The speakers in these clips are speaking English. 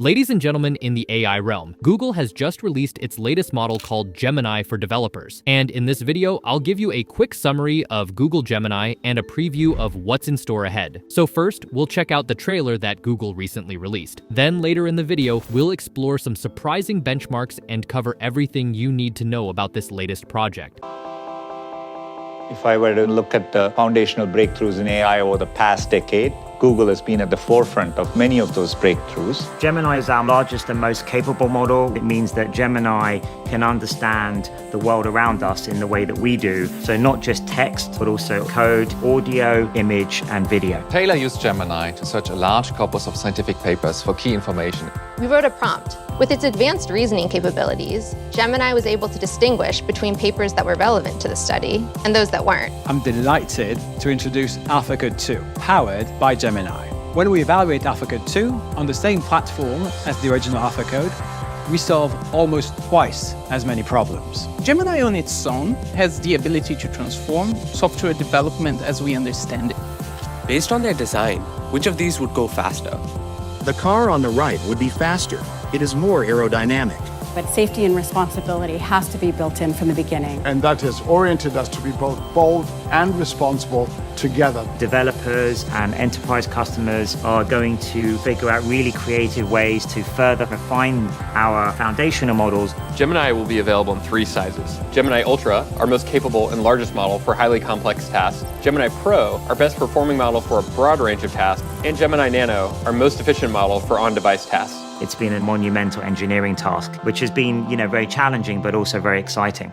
Ladies and gentlemen, in the AI realm, Google has just released its latest model called Gemini for developers. And in this video, I'll give you a quick summary of Google Gemini and a preview of what's in store ahead. So first, we'll check out the trailer that Google recently released. Then later in the video, we'll explore some surprising benchmarks and cover everything you need to know about this latest project. If I were to look at the foundational breakthroughs in AI over the past decade, Google has been at the forefront of many of those breakthroughs. Gemini is our largest and most capable model. It means that Gemini can understand the world around us in the way that we do. So not just text, but also code, audio, image, and video. Taylor used Gemini to search a large corpus of scientific papers for key information. We wrote a prompt. With its advanced reasoning capabilities, Gemini was able to distinguish between papers that were relevant to the study and those that weren't. I'm delighted to introduce AlphaCode 2, powered by Gemini. When we evaluate AlphaCode 2 on the same platform as the original AlphaCode, we solve almost twice as many problems. Gemini on its own has the ability to transform software development as we understand it. Based on their design, which of these would go faster? The car on the right would be faster. It is more aerodynamic. But safety and responsibility has to be built in from the beginning. And that has oriented us to be both bold and responsible together. Developers and enterprise customers are going to figure out really creative ways to further refine our foundational models. Gemini will be available in 3 sizes. Gemini Ultra, our most capable and largest model for highly complex tasks. Gemini Pro, our best performing model for a broad range of tasks. And Gemini Nano, our most efficient model for on-device tasks. It's been a monumental engineering task, which has been, very challenging, but also very exciting.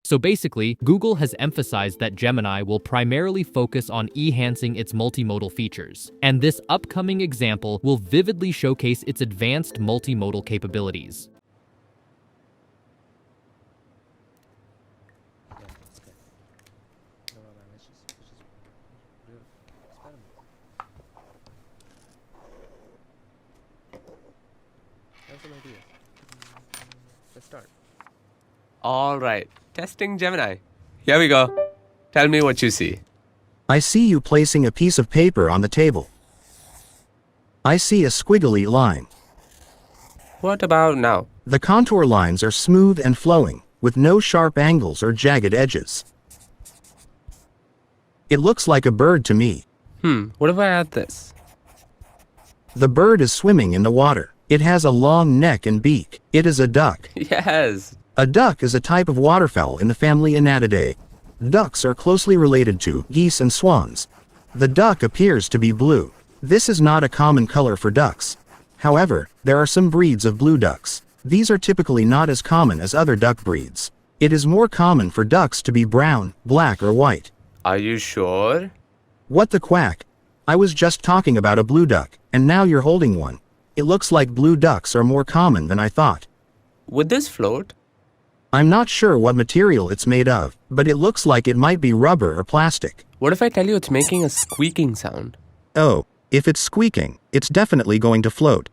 So basically, Google has emphasized that Gemini will primarily focus on enhancing its multimodal features. And this upcoming example will vividly showcase its advanced multimodal capabilities. Let's start. All right, testing Gemini. Here we go. Tell me what you see. I see you placing a piece of paper on the table. I see a squiggly line. What about now? The contour lines are smooth and flowing, with no sharp angles or jagged edges. It looks like a bird to me. What if I add this? The bird is swimming in the water. It has a long neck and beak. It is a duck. Yes. A duck is a type of waterfowl in the family Anatidae. Ducks are closely related to geese and swans. The duck appears to be blue. This is not a common color for ducks. However, there are some breeds of blue ducks. These are typically not as common as other duck breeds. It is more common for ducks to be brown, black, or white. Are you sure? What the quack? I was just talking about a blue duck, and now you're holding one. It looks like blue ducks are more common than I thought. Would this float? I'm not sure what material it's made of, but it looks like it might be rubber or plastic. What if I tell you it's making a squeaking sound? Oh, if it's squeaking, it's definitely going to float.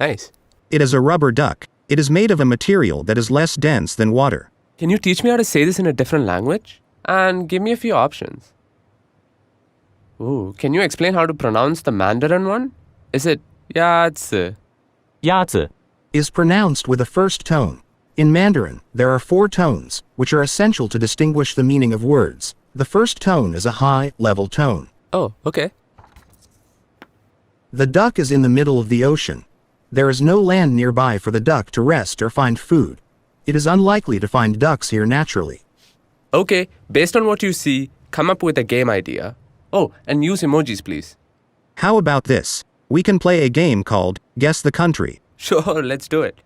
Nice. It is a rubber duck. It is made of a material that is less dense than water. Can you teach me how to say this in a different language? And give me a few options. Ooh, can you explain how to pronounce the Mandarin one? Is it Yazi? Yazi is pronounced with a first tone. In Mandarin, there are 4 tones, which are essential to distinguish the meaning of words. The first tone is a high, level tone. Oh, okay. The duck is in the middle of the ocean. There is no land nearby for the duck to rest or find food. It is unlikely to find ducks here naturally. Okay, based on what you see, come up with a game idea. Oh, and use emojis, please. How about this? We can play a game called Guess the Country. Sure, let's do it.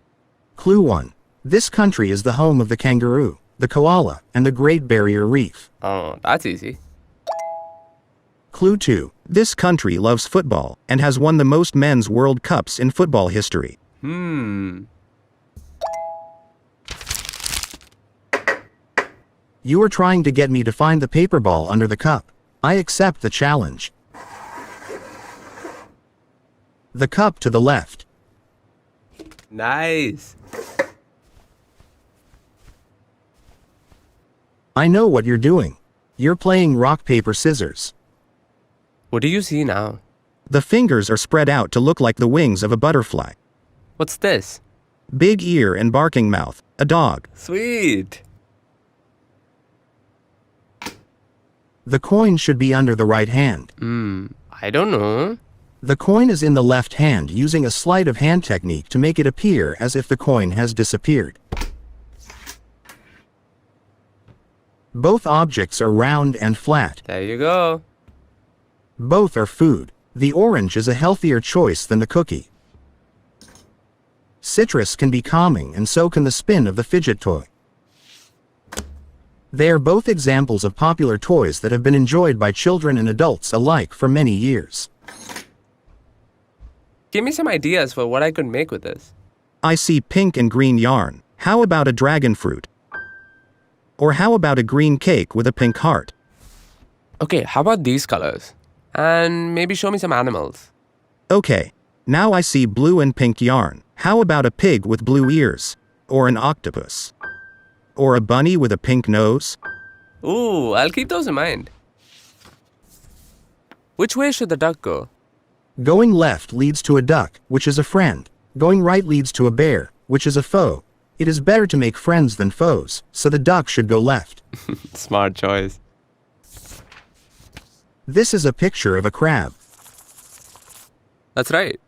Clue 1. This country is the home of the kangaroo, the koala, and the Great Barrier Reef. Oh, that's easy. Clue 2. This country loves football and has won the most men's World Cups in football history. You are trying to get me to find the paper ball under the cup. I accept the challenge. The cup to the left. Nice. I know what you're doing. You're playing rock, paper, scissors. What do you see now? The fingers are spread out to look like the wings of a butterfly. What's this? Big ear and barking mouth, a dog. Sweet. The coin should be under the right hand. I don't know. The coin is in the left hand using a sleight of hand technique to make it appear as if the coin has disappeared. Both objects are round and flat. There you go. Both are food. The orange is a healthier choice than the cookie. Citrus can be calming, and so can the spin of the fidget toy. They are both examples of popular toys that have been enjoyed by children and adults alike for many years. Give me some ideas for what I could make with this. I see pink and green yarn. How about a dragon fruit? Or how about a green cake with a pink heart? Okay, how about these colors? And maybe show me some animals. Okay, now I see blue and pink yarn. How about a pig with blue ears? Or an octopus? Or a bunny with a pink nose? Ooh, I'll keep those in mind. Which way should the duck go? Going left leads to a duck, which is a friend. Going right leads to a bear, which is a foe. It is better to make friends than foes, so the duck should go left. Smart choice. This is a picture of a crab. That's right.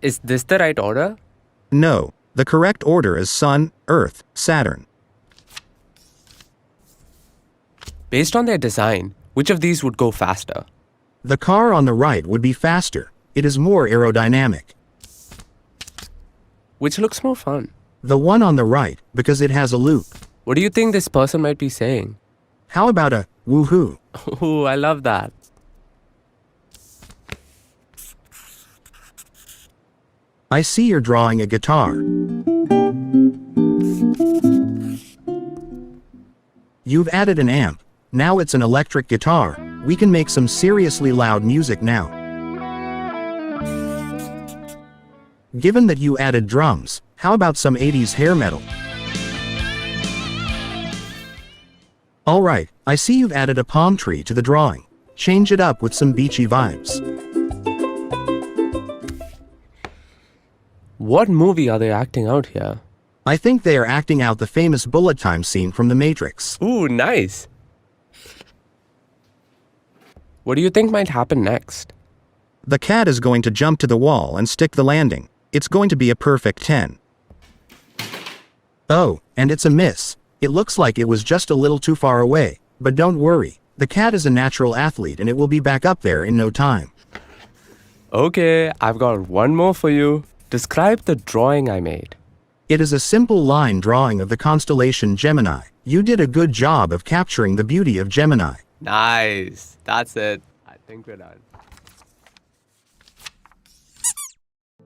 Is this the right order? No, the correct order is Sun, Earth, Saturn. Based on their design, which of these would go faster? The car on the right would be faster. It is more aerodynamic. Which looks more fun? The one on the right, because it has a loop. What do you think this person might be saying? How about a woohoo? Ooh, I love that. I see you're drawing a guitar. You've added an amp. Now it's an electric guitar. We can make some seriously loud music now. Given that you added drums, how about some 80s hair metal? Alright, I see you've added a palm tree to the drawing. Change it up with some beachy vibes. What movie are they acting out here? I think they are acting out the famous bullet time scene from The Matrix. Ooh, nice. What do you think might happen next? The cat is going to jump to the wall and stick the landing. It's going to be a perfect 10. Oh, and it's a miss. It looks like it was just a little too far away, but don't worry. The cat is a natural athlete and it will be back up there in no time. Okay, I've got one more for you. Describe the drawing I made. It is a simple line drawing of the constellation Gemini. You did a good job of capturing the beauty of Gemini. Nice. That's it. I think we're done.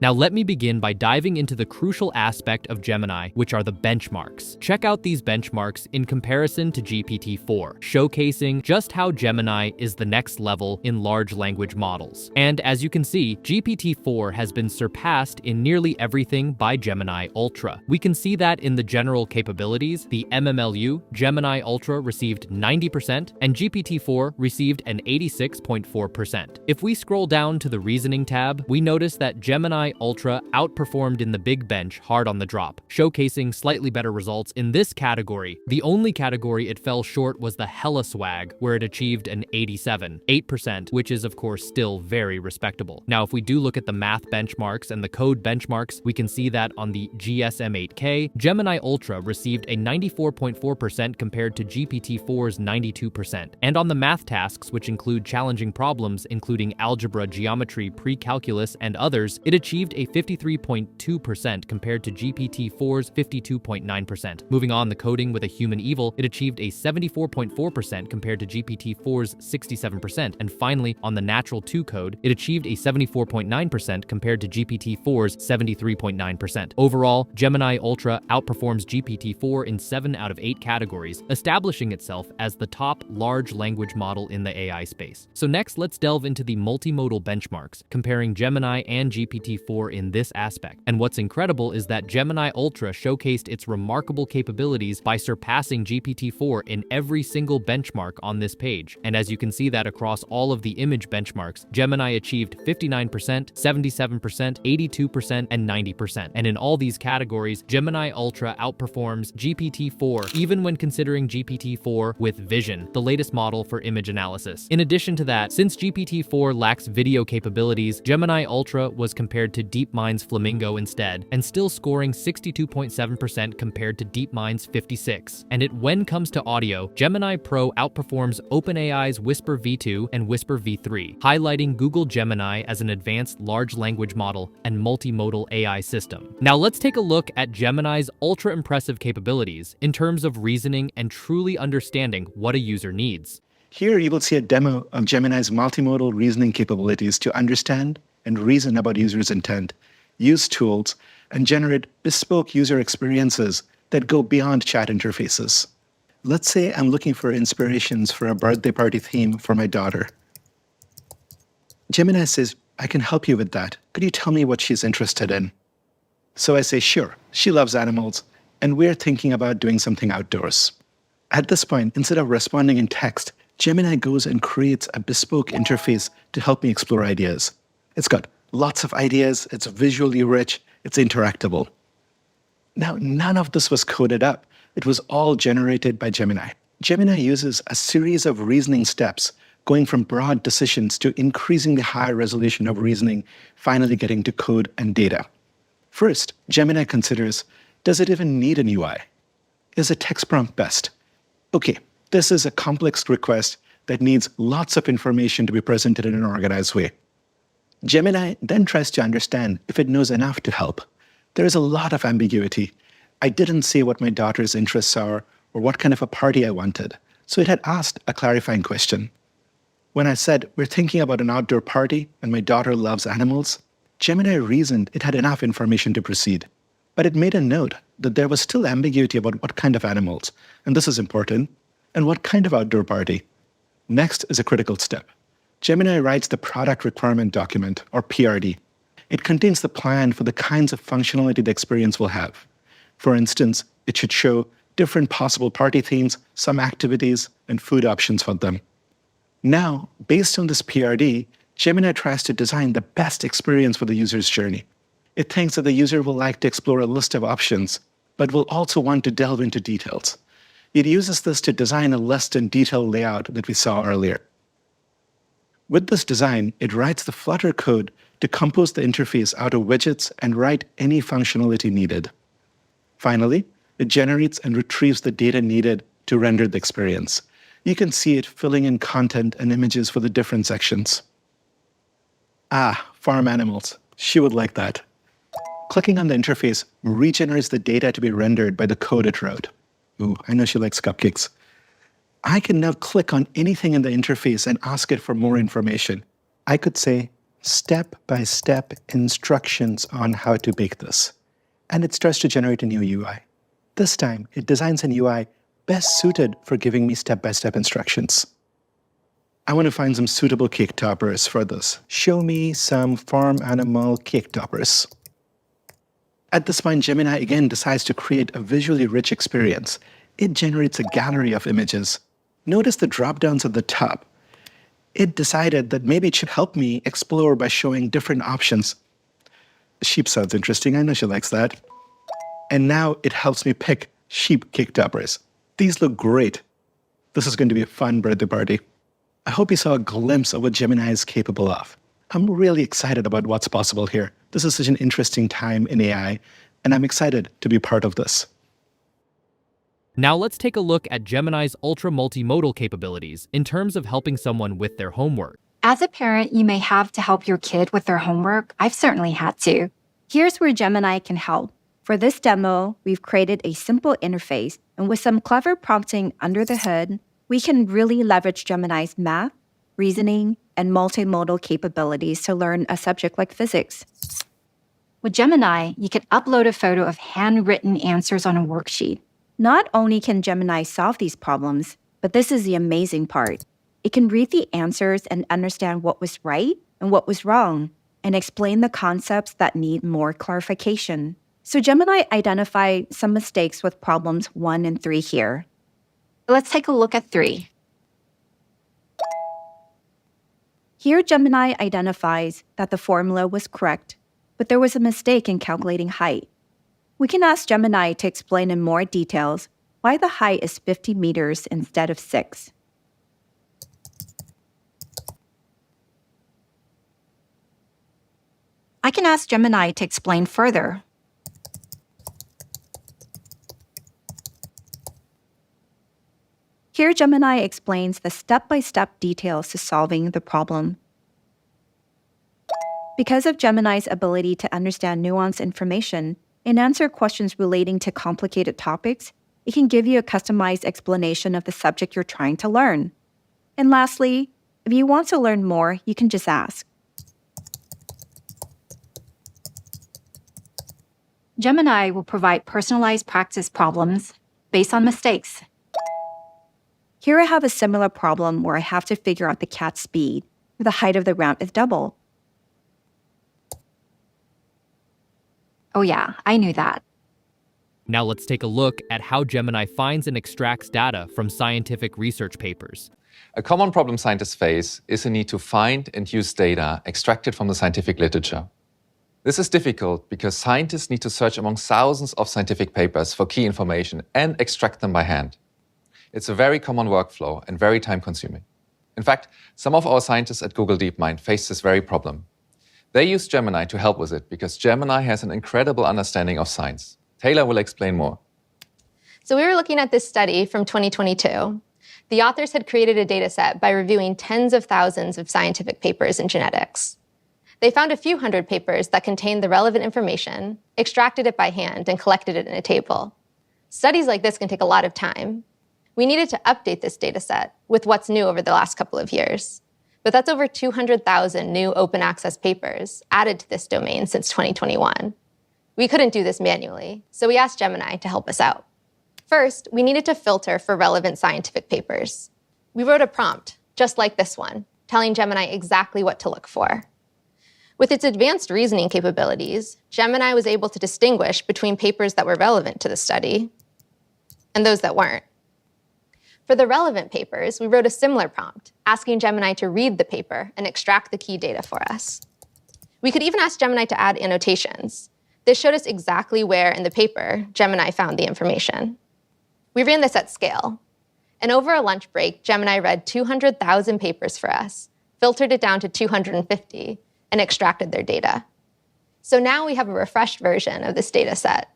Now let me begin by diving into the crucial aspect of Gemini, which are the benchmarks. Check out these benchmarks in comparison to GPT-4, showcasing just how Gemini is the next level in large language models. And as you can see, GPT-4 has been surpassed in nearly everything by Gemini Ultra. We can see that in the general capabilities, the MMLU, Gemini Ultra received 90% and GPT-4 received an 86.4%. If we scroll down to the reasoning tab, we notice that Gemini Ultra outperformed in the big bench hard on the drop, showcasing slightly better results in this category. The only category it fell short was the Hella Swag, where it achieved an 8%, which is of course still very respectable. Now, if we do look at the math benchmarks and the code benchmarks, we can see that on the GSM-8K, Gemini Ultra received a 94.4% compared to GPT-4's 92%. And on the math tasks, which include challenging problems including algebra, geometry, pre-calculus, and others, it achieved a 53.2% compared to GPT-4's 52.9%. Moving on, the coding with a human evil, it achieved a 74.4% compared to GPT-4's 67%. And finally, on the natural 2 code, it achieved a 74.9% compared to GPT-4's 73.9%. Overall, Gemini Ultra outperforms GPT-4 in 7 out of 8 categories, establishing itself as the top large language model in the AI space. So next, let's delve into the multimodal benchmarks, comparing Gemini and GPT-4 GPT-4 in this aspect. And what's incredible is that Gemini Ultra showcased its remarkable capabilities by surpassing GPT-4 in every single benchmark on this page. And as you can see that across all of the image benchmarks, Gemini achieved 59%, 77%, 82%, and 90%. And in all these categories, Gemini Ultra outperforms GPT-4, even when considering GPT-4 with Vision, the latest model for image analysis. In addition to that, since GPT-4 lacks video capabilities, Gemini Ultra was compared to DeepMind's Flamingo instead, and still scoring 62.7% compared to DeepMind's 56%. And when comes to audio, Gemini Pro outperforms OpenAI's Whisper v2 and Whisper v3, highlighting Google Gemini as an advanced large language model and multimodal AI system. Now let's take a look at Gemini's ultra-impressive capabilities in terms of reasoning and truly understanding what a user needs. Here you will see a demo of Gemini's multimodal reasoning capabilities to understand and reason about users' intent, use tools, and generate bespoke user experiences that go beyond chat interfaces. Let's say I'm looking for inspirations for a birthday party theme for my daughter. Gemini says, I can help you with that. Could you tell me what she's interested in? So I say, sure, she loves animals, and we're thinking about doing something outdoors. At this point, instead of responding in text, Gemini goes and creates a bespoke interface to help me explore ideas. It's got lots of ideas, it's visually rich, it's interactable. Now, none of this was coded up. It was all generated by Gemini. Gemini uses a series of reasoning steps, going from broad decisions to increasingly high resolution of reasoning, finally getting to code and data. First, Gemini considers, does it even need an UI? Is a text prompt best? Okay, this is a complex request that needs lots of information to be presented in an organized way. Gemini then tries to understand if it knows enough to help. There is a lot of ambiguity. I didn't say what my daughter's interests are or what kind of a party I wanted, so it had asked a clarifying question. When I said, we're thinking about an outdoor party and my daughter loves animals, Gemini reasoned it had enough information to proceed. But it made a note that there was still ambiguity about what kind of animals, and this is important, and what kind of outdoor party. Next is a critical step. Gemini writes the product requirement document, or PRD. It contains the plan for the kinds of functionality the experience will have. For instance, it should show different possible party themes, some activities, and food options for them. Now, based on this PRD, Gemini tries to design the best experience for the user's journey. It thinks that the user will like to explore a list of options, but will also want to delve into details. It uses this to design a list and detailed layout that we saw earlier. With this design, it writes the Flutter code to compose the interface out of widgets and write any functionality needed. Finally, it generates and retrieves the data needed to render the experience. You can see it filling in content and images for the different sections. Ah, farm animals. She would like that. Clicking on the interface regenerates the data to be rendered by the code it wrote. Ooh, I know she likes cupcakes. I can now click on anything in the interface and ask it for more information. I could say, step-by-step instructions on how to bake this. And it starts to generate a new UI. This time, it designs an UI best suited for giving me step-by-step instructions. I want to find some suitable cake toppers for this. Show me some farm animal cake toppers. At this point, Gemini again decides to create a visually rich experience. It generates a gallery of images. Notice the drop-downs at the top. It decided that maybe it should help me explore by showing different options. Sheep sounds interesting. I know she likes that. And now it helps me pick sheep cake toppers. These look great. This is going to be a fun birthday party. I hope you saw a glimpse of what Gemini is capable of. I'm really excited about what's possible here. This is such an interesting time in AI, and I'm excited to be part of this. Now let's take a look at Gemini's ultra multimodal capabilities in terms of helping someone with their homework. As a parent, you may have to help your kid with their homework. I've certainly had to. Here's where Gemini can help. For this demo, we've created a simple interface, and with some clever prompting under the hood, we can really leverage Gemini's math, reasoning, and multimodal capabilities to learn a subject like physics. With Gemini, you can upload a photo of handwritten answers on a worksheet. Not only can Gemini solve these problems, but this is the amazing part. It can read the answers and understand what was right and what was wrong, and explain the concepts that need more clarification. So Gemini identified some mistakes with problems 1 and 3 here. Let's take a look at 3. Here, Gemini identifies that the formula was correct, but there was a mistake in calculating height. We can ask Gemini to explain in more details why the height is 50 meters instead of 6. I can ask Gemini to explain further. Here, Gemini explains the step-by-step details to solving the problem. Because of Gemini's ability to understand nuanced information and answer questions relating to complicated topics, it can give you a customized explanation of the subject you're trying to learn. And lastly, if you want to learn more, you can just ask. Gemini will provide personalized practice problems based on mistakes. Here I have a similar problem where I have to figure out the cat's speed, where the height of the ramp is double. Oh yeah, I knew that. Now let's take a look at how Gemini finds and extracts data from scientific research papers. A common problem scientists face is the need to find and use data extracted from the scientific literature. This is difficult because scientists need to search among thousands of scientific papers for key information and extract them by hand. It's a very common workflow and very time-consuming. In fact, some of our scientists at Google DeepMind face this very problem. They use Gemini to help with it because Gemini has an incredible understanding of science. Taylor will explain more. So we were looking at this study from 2022. The authors had created a data set by reviewing tens of thousands of scientific papers in genetics. They found a few hundred papers that contained the relevant information, extracted it by hand, and collected it in a table. Studies like this can take a lot of time. We needed to update this data set with what's new over the last couple of years. But that's over 200,000 new open access papers added to this domain since 2021. We couldn't do this manually, so we asked Gemini to help us out. First, we needed to filter for relevant scientific papers. We wrote a prompt, just like this one, telling Gemini exactly what to look for. With its advanced reasoning capabilities, Gemini was able to distinguish between papers that were relevant to the study and those that weren't. For the relevant papers, we wrote a similar prompt, asking Gemini to read the paper and extract the key data for us. We could even ask Gemini to add annotations. This showed us exactly where in the paper Gemini found the information. We ran this at scale. And over a lunch break, Gemini read 200,000 papers for us, filtered it down to 250, and extracted their data. So now we have a refreshed version of this data set.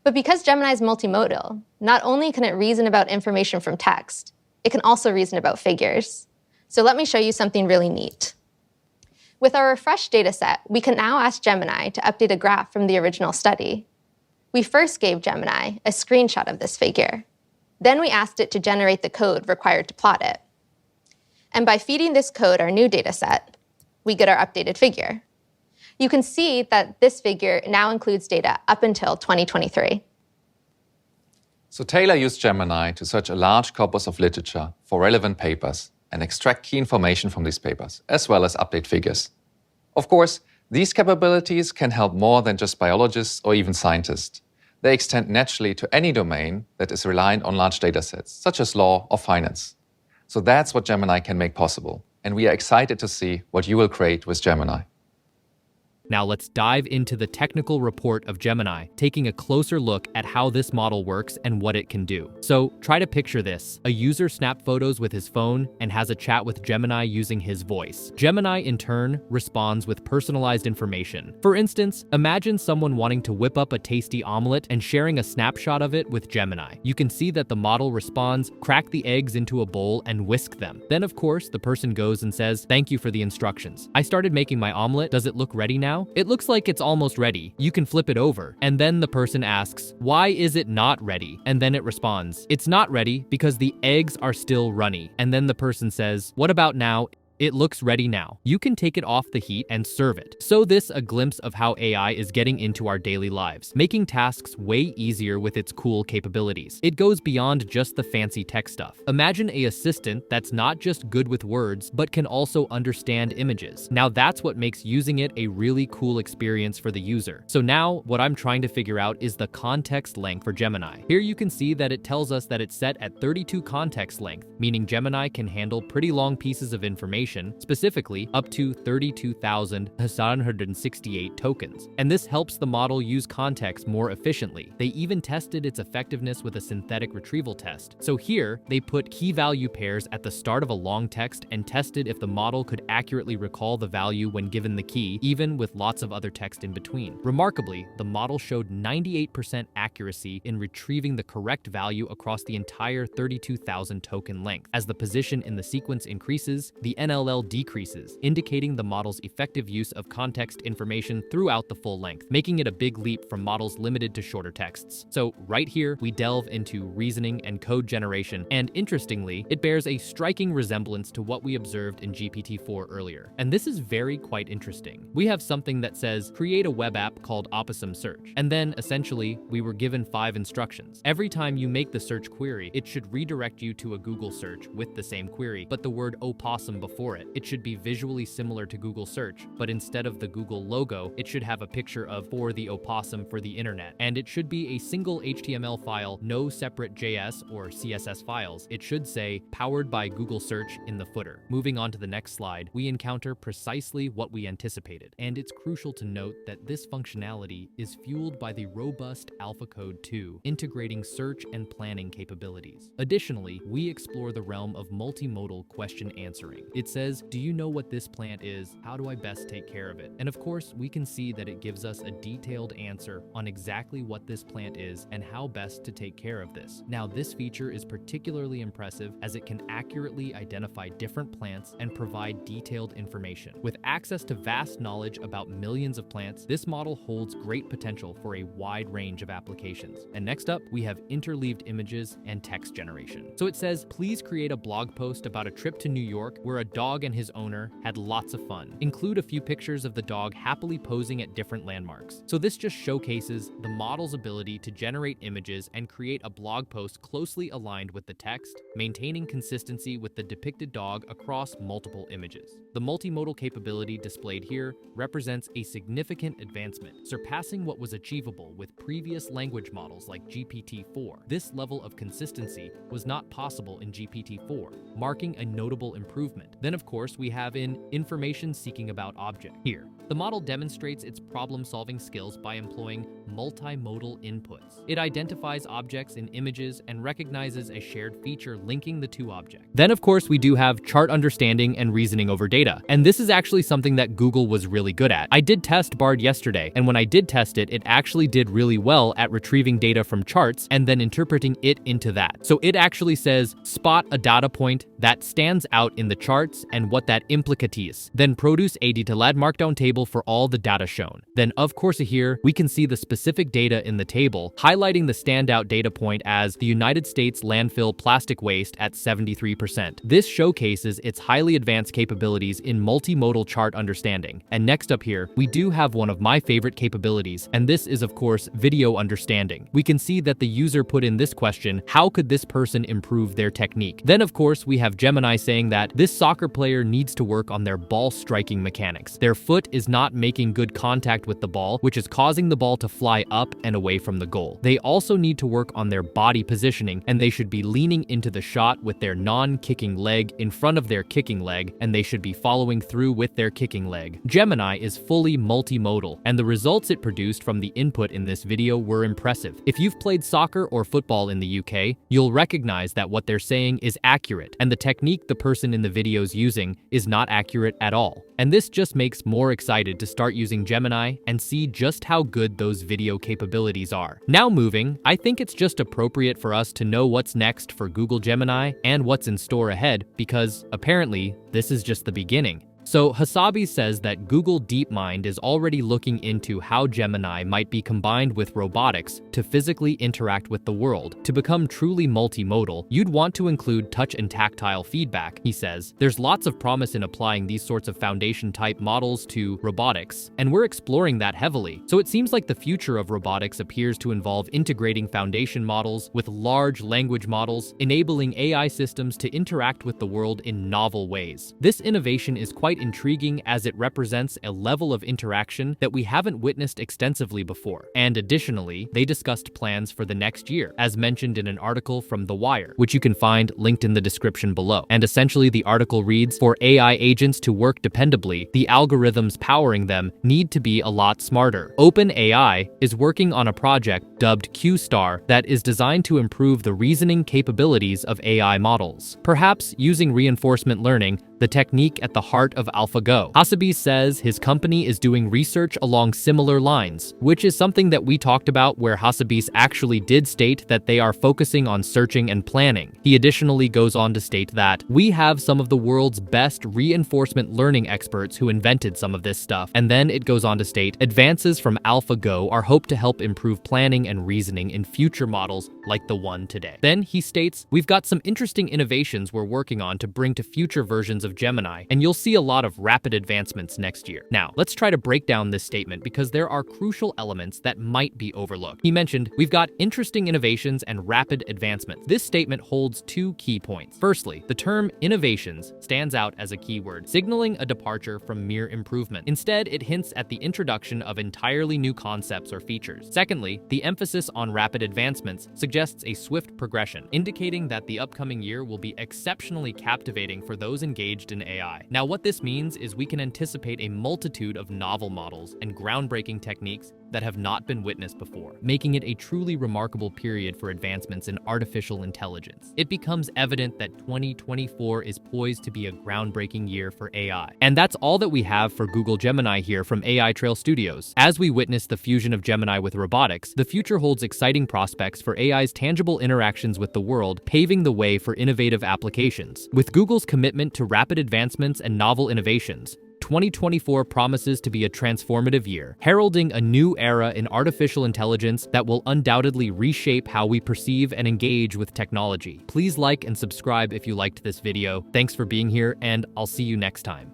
But because Gemini is multimodal, not only can it reason about information from text, it can also reason about figures. So let me show you something really neat. With our refreshed data set, we can now ask Gemini to update a graph from the original study. We first gave Gemini a screenshot of this figure. Then we asked it to generate the code required to plot it. And by feeding this code our new data set, we get our updated figure. You can see that this figure now includes data up until 2023. So Taylor used Gemini to search a large corpus of literature for relevant papers and extract key information from these papers, as well as update figures. Of course, these capabilities can help more than just biologists or even scientists. They extend naturally to any domain that is reliant on large datasets, such as law or finance. So that's what Gemini can make possible, and we are excited to see what you will create with Gemini. Now let's dive into the technical report of Gemini, taking a closer look at how this model works and what it can do. So try to picture this. A user snaps photos with his phone and has a chat with Gemini using his voice. Gemini, in turn, responds with personalized information. For instance, imagine someone wanting to whip up a tasty omelet and sharing a snapshot of it with Gemini. You can see that the model responds, crack the eggs into a bowl and whisk them. Then, of course, the person goes and says, "Thank you for the instructions. I started making my omelet. Does it look ready now? It looks like it's almost ready. You can flip it over." And then the person asks, "Why is it not ready?" And then it responds, "It's not ready because the eggs are still runny." And then the person says, "What about now?" It looks ready now. You can take it off the heat and serve it. So this a glimpse of how AI is getting into our daily lives, making tasks way easier with its cool capabilities. It goes beyond just the fancy tech stuff. Imagine an assistant that's not just good with words, but can also understand images. Now that's what makes using it a really cool experience for the user. So now what I'm trying to figure out is the context length for Gemini. Here you can see that it tells us that it's set at 32 context length, meaning Gemini can handle pretty long pieces of information, specifically up to 32,768 tokens. And this helps the model use context more efficiently. They even tested its effectiveness with a synthetic retrieval test. So here, they put key value pairs at the start of a long text and tested if the model could accurately recall the value when given the key, even with lots of other text in between. Remarkably, the model showed 98% accuracy in retrieving the correct value across the entire 32,000 token length. As the position in the sequence increases, the NLL decreases, indicating the model's effective use of context information throughout the full length, making it a big leap from models limited to shorter texts. So right here, we delve into reasoning and code generation, and interestingly, it bears a striking resemblance to what we observed in GPT-4 earlier. And this is quite interesting. We have something that says, create a web app called Opossum Search. And then, essentially, we were given 5 instructions. Every time you make the search query, it should redirect you to a Google search with the same query, but the word opossum before it. It should be visually similar to Google search, but instead of the Google logo, it should have a picture of for the opossum for the internet. And it should be a single HTML file, no separate JS or CSS files. It should say, powered by Google search in the footer. Moving on to the next slide, we encounter precisely what we anticipated. And it's crucial to note that this functionality is fueled by the robust AlphaCode 2, integrating search and planning capabilities. Additionally, we explore the realm of multimodal question answering. It says, do you know what this plant is? How do I best take care of it? And of course, we can see that it gives us a detailed answer on exactly what this plant is and how best to take care of this. Now, this feature is particularly impressive as it can accurately identify different plants and provide detailed information. With access to vast knowledge about millions of plants, this model holds great potential for a wide range of applications. And next up, we have interleaved images and text generation. So it says, please create a blog post about a trip to New York where a dog and his owner had lots of fun. Include a few pictures of the dog happily posing at different landmarks. So this just showcases the model's ability to generate images and create a blog post closely aligned with the text, maintaining consistency with the depicted dog across multiple images. The multimodal capability displayed here represents a significant advancement, surpassing what was achievable with previous language models like GPT-4. This level of consistency was not possible in GPT-4, marking a notable improvement. Then, of course, we have in information seeking about object. Here, the model demonstrates its problem-solving skills by employing multimodal inputs. It identifies objects in images and recognizes a shared feature linking the two objects. Then, of course, we do have chart understanding and reasoning over data. And this is actually something that Google was really good at. I did test Bard yesterday, and when I did test it, it actually did really well at retrieving data from charts and then interpreting it into that. So it actually says, spot a data point that stands out in the charts and what that implicates. Then produce a detailed markdown table for all the data shown. Then, of course, here we can see the specific data in the table, highlighting the standout data point as the United States landfill plastic waste at 73%. This showcases its highly advanced capabilities in multimodal chart understanding. And next up here, we do have one of my favorite capabilities, and this is, of course, video understanding. We can see that the user put in this question, how could this person improve their technique? Then, of course, we have Gemini saying that this soccer player needs to work on their ball striking mechanics. Their foot is not making good contact with the ball, which is causing the ball to fly up and away from the goal. They also need to work on their body positioning, and they should be leaning into the shot with their non-kicking leg in front of their kicking leg, and they should be following through with their kicking leg. Gemini is fully multimodal, and the results it produced from the input in this video were impressive. If you've played soccer or football in the UK, you'll recognize that what they're saying is accurate, and the technique the person in the video is using is not accurate at all. And this just makes more excited to start using Gemini and see just how good those video capabilities are. Now moving, I think it's just appropriate for us to know what's next for Google Gemini and what's in store ahead, because apparently this is just the beginning. So Hasabi says that Google DeepMind is already looking into how Gemini might be combined with robotics to physically interact with the world. To become truly multimodal, you'd want to include touch and tactile feedback, he says. There's lots of promise in applying these sorts of foundation-type models to robotics, and we're exploring that heavily. So it seems like the future of robotics appears to involve integrating foundation models with large language models, enabling AI systems to interact with the world in novel ways. This innovation is quite intriguing as it represents a level of interaction that we haven't witnessed extensively before. And additionally, they discussed plans for the next year, as mentioned in an article from The Wire, which you can find linked in the description below. And essentially, the article reads, "For AI agents to work dependably, the algorithms powering them need to be a lot smarter." OpenAI is working on a project dubbed Q-Star that is designed to improve the reasoning capabilities of AI models, perhaps using reinforcement learning, the technique at the heart of AlphaGo. Hasabi says his company is doing research along similar lines, which is something that we talked about, where Hasabi actually did state that they are focusing on searching and planning. He additionally goes on to state that we have some of the world's best reinforcement learning experts who invented some of this stuff. And then it goes on to state advances from AlphaGo are hoped to help improve planning and reasoning in future models like the one today. Then he states, we've got some interesting innovations we're working on to bring to future versions of Gemini, and you'll see a lot of rapid advancements next year. Now, let's try to break down this statement because there are crucial elements that might be overlooked. He mentioned, we've got interesting innovations and rapid advancements. This statement holds two key points. Firstly, the term innovations stands out as a keyword, signaling a departure from mere improvement. Instead, it hints at the introduction of entirely new concepts or features. Secondly, the emphasis on rapid advancements suggests a swift progression, indicating that the upcoming year will be exceptionally captivating for those engaged in AI. Now, what this means is we can anticipate a multitude of novel models and groundbreaking techniques that have not been witnessed before, making it a truly remarkable period for advancements in artificial intelligence. It becomes evident that 2024 is poised to be a groundbreaking year for AI. And that's all that we have for Google Gemini here from AI Trail Studios. As we witness the fusion of Gemini with robotics, the future holds exciting prospects for AI's tangible interactions with the world, paving the way for innovative applications. With Google's commitment to rapid advancements and novel innovations, 2024 promises to be a transformative year, heralding a new era in artificial intelligence that will undoubtedly reshape how we perceive and engage with technology. Please like and subscribe if you liked this video. Thanks for being here, and I'll see you next time.